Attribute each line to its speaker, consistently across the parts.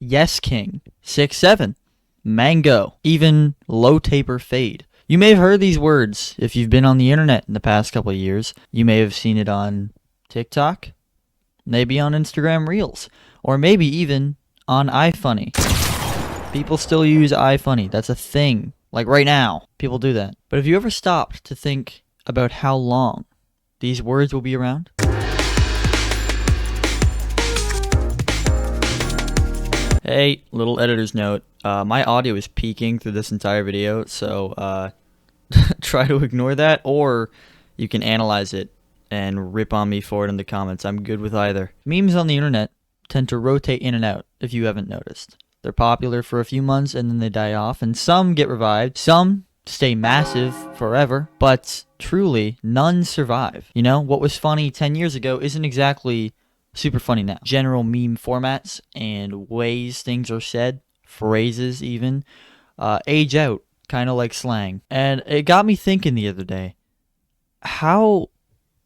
Speaker 1: Yes King, 6'7", Mango, even Low Taper Fade. You may have heard these words if you've been on the internet in the past couple of years. You may have seen it on TikTok, maybe on Instagram Reels, or maybe even on iFunny. People still use iFunny. That's a thing. Like right now, people do that. But have you ever stopped to think about how long these words will be around? Hey, little editor's note. My audio is peaking through this entire video, so try to ignore that, or you can analyze it and rip on me for it in the comments. I'm good with either. Memes on the internet tend to rotate in and out, if you haven't noticed. They're popular for a few months and then they die off, and some get revived. Some stay massive forever, but truly, none survive. You know, what was funny 10 years ago isn't exactly super funny now. General meme formats and ways things are said, phrases even, age out, kind of like slang. And it got me thinking the other day, how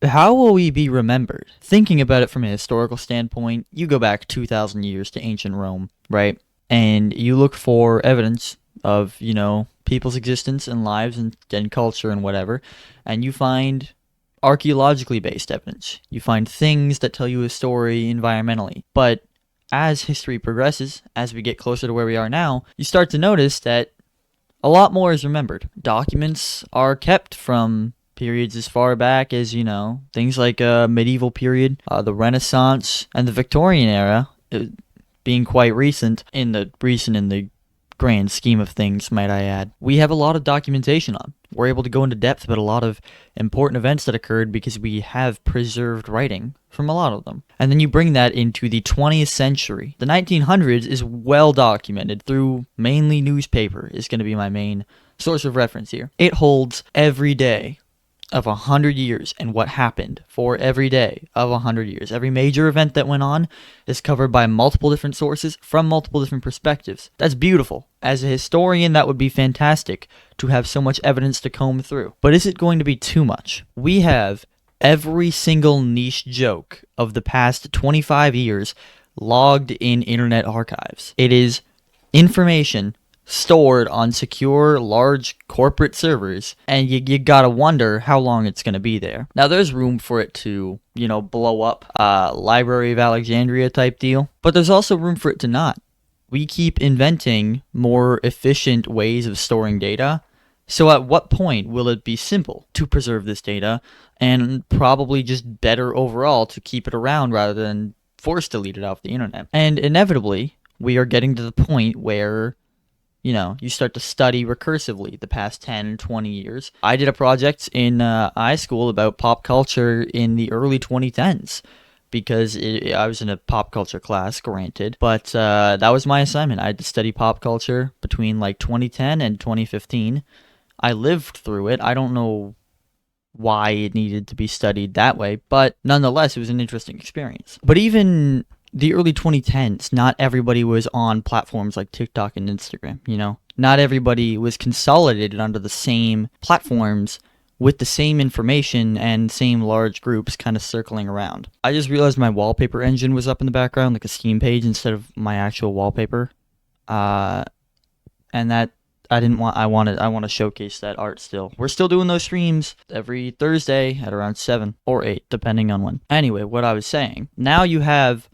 Speaker 1: will we be remembered? Thinking about it from a historical standpoint, you go back 2,000 years to ancient Rome, right? And you look for evidence of, you know, people's existence and lives and culture and whatever, and you find archaeologically based evidence. You find things that tell you a story environmentally. But as history progresses, as we get closer to where we are now, you start to notice that a lot more is remembered. Documents are kept from periods as far back as, you know, things like medieval period, the Renaissance, and the Victorian era, being quite recent in the grand scheme of things, might I add. We have a lot of documentation on. We're able to go into depth about a lot of important events that occurred because we have preserved writing from a lot of them. And then you bring that into the 20th century. The 1900s is well documented through mainly newspaper is going to be my main source of reference here. It holds every day of 100 years and what happened for every day of 100 years. Every major event that went on is covered by multiple different sources from multiple different perspectives. That's beautiful. As a historian, that would be fantastic to have so much evidence to comb through. But is it going to be too much? We have every single niche joke of the past 25 years logged in internet archives. It is information stored on secure, large corporate servers, and you gotta wonder how long it's gonna be there. Now, there's room for it to, you know, blow up, Library of Alexandria type deal, but there's also room for it to not. We keep inventing more efficient ways of storing data, so at what point will it be simple to preserve this data, and probably just better overall to keep it around rather than force delete it off the internet? And inevitably, we are getting to the point where, you know, you start to study recursively the past 10, 20 years. I did a project in iSchool about pop culture in the early 2010s because I was in a pop culture class, granted, but that was my assignment. I had to study pop culture between like 2010 and 2015. I lived through it. I don't know why it needed to be studied that way, but nonetheless, it was an interesting experience. But even the early 2010s, not everybody was on platforms like TikTok and Instagram, you know? Not everybody was consolidated under the same platforms with the same information and same large groups kind of circling around. I just realized my wallpaper engine was up in the background, like a Steam page instead of my actual wallpaper. And that I want to showcase that art still. We're still doing those streams every Thursday at around 7 or 8, depending on when. Anyway, what I was saying, now you have,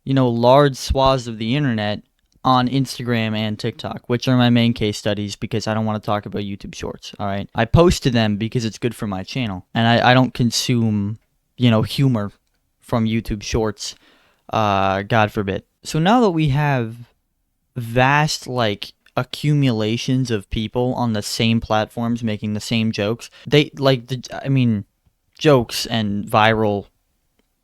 Speaker 1: you know, large swaths of the internet on Instagram and TikTok, which are my main case studies because I don't want to talk about YouTube Shorts, all right? I post to them because it's good for my channel, and I don't consume, you know, humor from YouTube Shorts, God forbid. So now that we have vast, like, accumulations of people on the same platforms making the same jokes, jokes and viral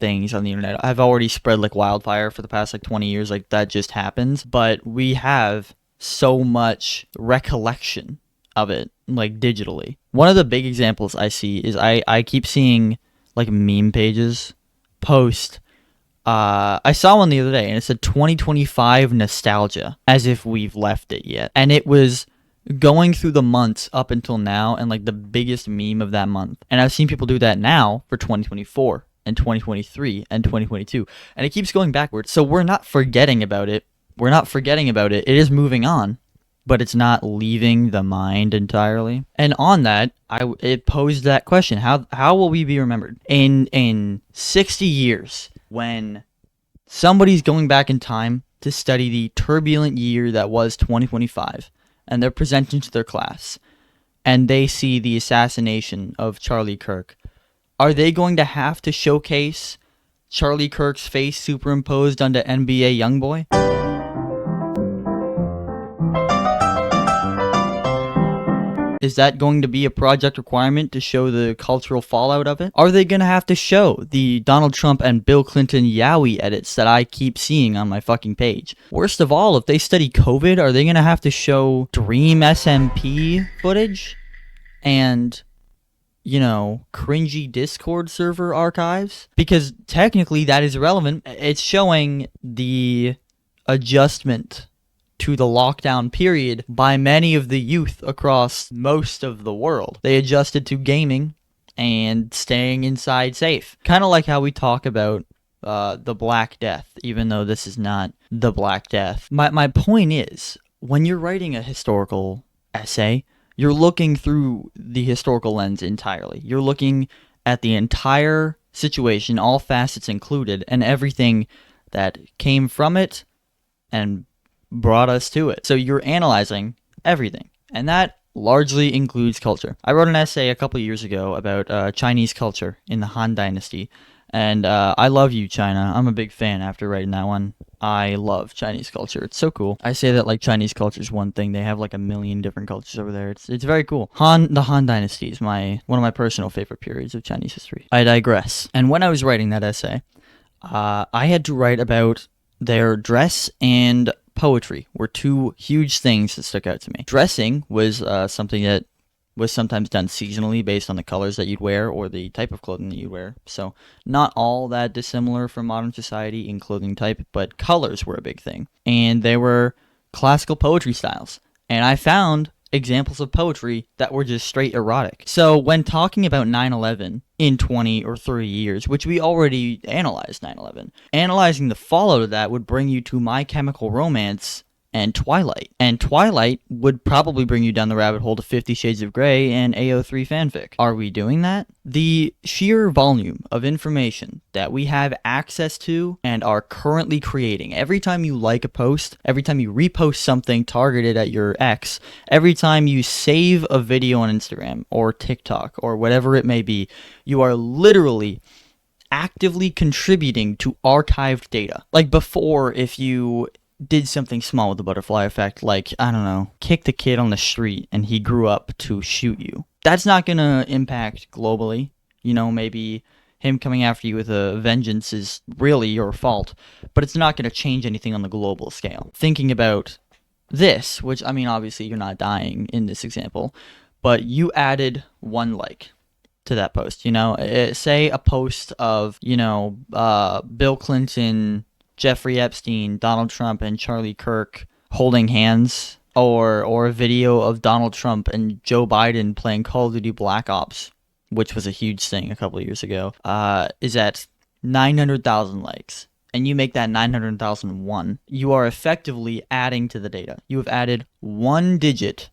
Speaker 1: things on the internet have already spread like wildfire for the past like 20 years. Like, that just happens. But we have so much recollection of it, like, digitally. One of the big examples I see is I keep seeing like meme pages post. I saw one the other day and it said 2025 nostalgia, as if we've left it yet. And it was going through the months up until now and like the biggest meme of that month. And I've seen people do that now for 2024 and 2023 and 2022, and it keeps going backwards. So we're not forgetting about it. We're not forgetting about it. It is moving on, but it's not leaving the mind entirely. And on that, it posed that question: how will we be remembered in 60 years when somebody's going back in time to study the turbulent year that was 2025, and they're presenting to their class, and they see the assassination of Charlie Kirk? Are they going to have to showcase Charlie Kirk's face superimposed onto NBA Youngboy? Is that going to be a project requirement to show the cultural fallout of it? Are they going to have to show the Donald Trump and Bill Clinton Yowie edits that I keep seeing on my fucking page? Worst of all, if they study COVID, are they going to have to show Dream SMP footage? And, you know, cringy Discord server archives? Because technically that is relevant. It's showing the adjustment to the lockdown period by many of the youth across most of the world. They adjusted to gaming and staying inside safe. Kind of like how we talk about the Black Death, even though this is not the Black Death. My point is, when you're writing a historical essay, you're looking through the historical lens entirely. You're looking at the entire situation, all facets included, and everything that came from it and brought us to it. So you're analyzing everything, and that largely includes culture. I wrote an essay a couple years ago about Chinese culture in the Han Dynasty, and I love you, China. I'm a big fan after writing that one. I love Chinese culture. It's so cool. I say that like Chinese culture is one thing. They have like a million different cultures over there. It's very cool. The Han Dynasty is one of my personal favorite periods of Chinese history. I digress. And when I was writing that essay, I had to write about their dress and poetry were two huge things that stuck out to me. Dressing was something that was sometimes done seasonally based on the colors that you'd wear or the type of clothing that you'd wear. So not all that dissimilar from modern society in clothing type, but colors were a big thing. And they were classical poetry styles. And I found examples of poetry that were just straight erotic. So when talking about 9/11 in 20 or 30 years, which we already analyzed 9/11, analyzing the fallout of that would bring you to My Chemical Romance and Twilight. And Twilight would probably bring you down the rabbit hole to 50 Shades of Grey and AO3 fanfic. Are we doing that? The sheer volume of information that we have access to and are currently creating, every time you like a post, every time you repost something targeted at your ex, every time you save a video on Instagram or TikTok or whatever it may be, you are literally actively contributing to archived data. Like before, if you did something small with the butterfly effect, like, I don't know, kick the kid on the street and he grew up to shoot you. That's not gonna impact globally. You know, maybe him coming after you with a vengeance is really your fault, but it's not gonna change anything on the global scale. Thinking about this, which, I mean, obviously you're not dying in this example, but you added one like to that post, you know, say a post of, you know, Bill Clinton, Jeffrey Epstein, Donald Trump, and Charlie Kirk holding hands, or a video of Donald Trump and Joe Biden playing Call of Duty Black Ops, which was a huge thing a couple of years ago, is at 900,000 likes, and you make that 900,001, you are effectively adding to the data. You have added one digit,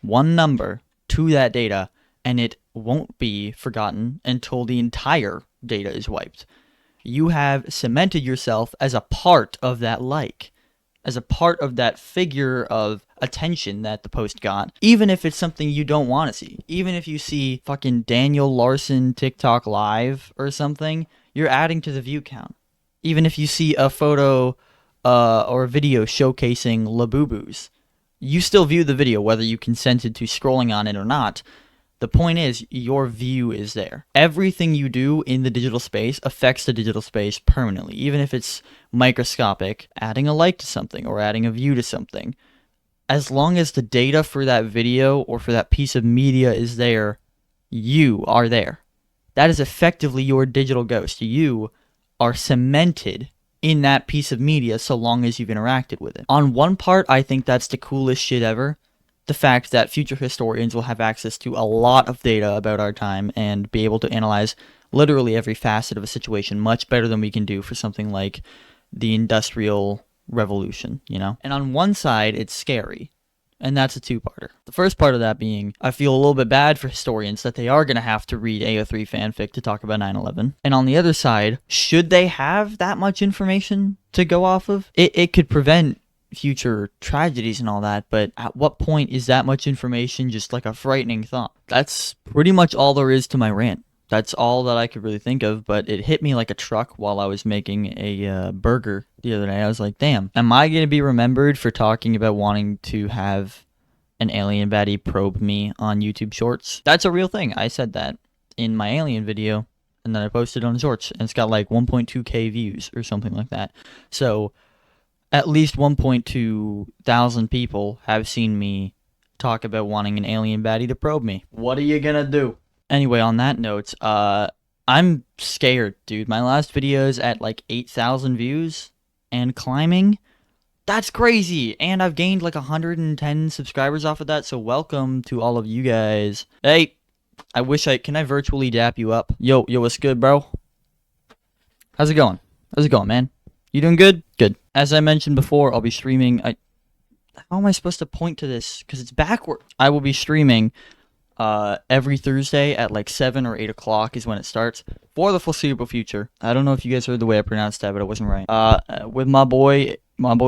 Speaker 1: one number to that data, and it won't be forgotten until the entire data is wiped. You have cemented yourself as a part of that like, as a part of that figure of attention that the post got, even if it's something you don't want to see. Even if you see fucking Daniel Larson TikTok live or something, you're adding to the view count. Even if you see a photo or a video showcasing Labubu's, you still view the video whether you consented to scrolling on it or not. The point is, your view is there. Everything you do in the digital space affects the digital space permanently, even if it's microscopic, adding a like to something or adding a view to something. As long as the data for that video or for that piece of media is there, you are there. That is effectively your digital ghost. You are cemented in that piece of media so long as you've interacted with it. On one part, I think that's the coolest shit ever. The fact that future historians will have access to a lot of data about our time and be able to analyze literally every facet of a situation much better than we can do for something like the Industrial revolution, you know? And on one side, it's scary. And that's a two-parter. The first part of that being, I feel a little bit bad for historians that they are going to have to read AO3 fanfic to talk about 9/11. And on the other side, should they have that much information to go off of? It could prevent future tragedies and all that, but at what point is that much information just like a frightening thought? That's pretty much all there is to my rant. That's all that I could really think of, but it hit me like a truck while I was making a burger the other day. I was like, damn, am I going to be remembered for talking about wanting to have an alien baddie probe me on YouTube Shorts? That's a real thing. I said that in my alien video, and then I posted it on Shorts, and it's got like 1.2k views or something like that. So at least 1.2 thousand people have seen me talk about wanting an alien baddie to probe me. What are you gonna do? Anyway, on that note, I'm scared, dude. My last video is at like 8,000 views and climbing. That's crazy. And I've gained like 110 subscribers off of that, so welcome to all of you guys. Hey, can I virtually dap you up? Yo, what's good, bro? How's it going? How's it going, man? You doing good? Good. As I mentioned before, I'll be streaming. How am I supposed to point to this? Because it's backward. I will be streaming every Thursday at like 7 or 8 o'clock is when it starts for the foreseeable future. I don't know if you guys heard the way I pronounced that, but it wasn't right. With my boy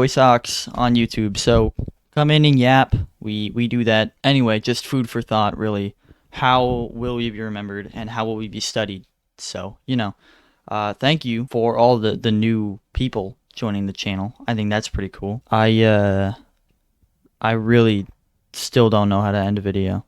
Speaker 1: Socks on YouTube. So come in and yap. We do that. Anyway, just food for thought, really. How will we be remembered and how will we be studied? So, you know, thank you for all the new people joining the channel. I think that's pretty cool. I really still don't know how to end a video.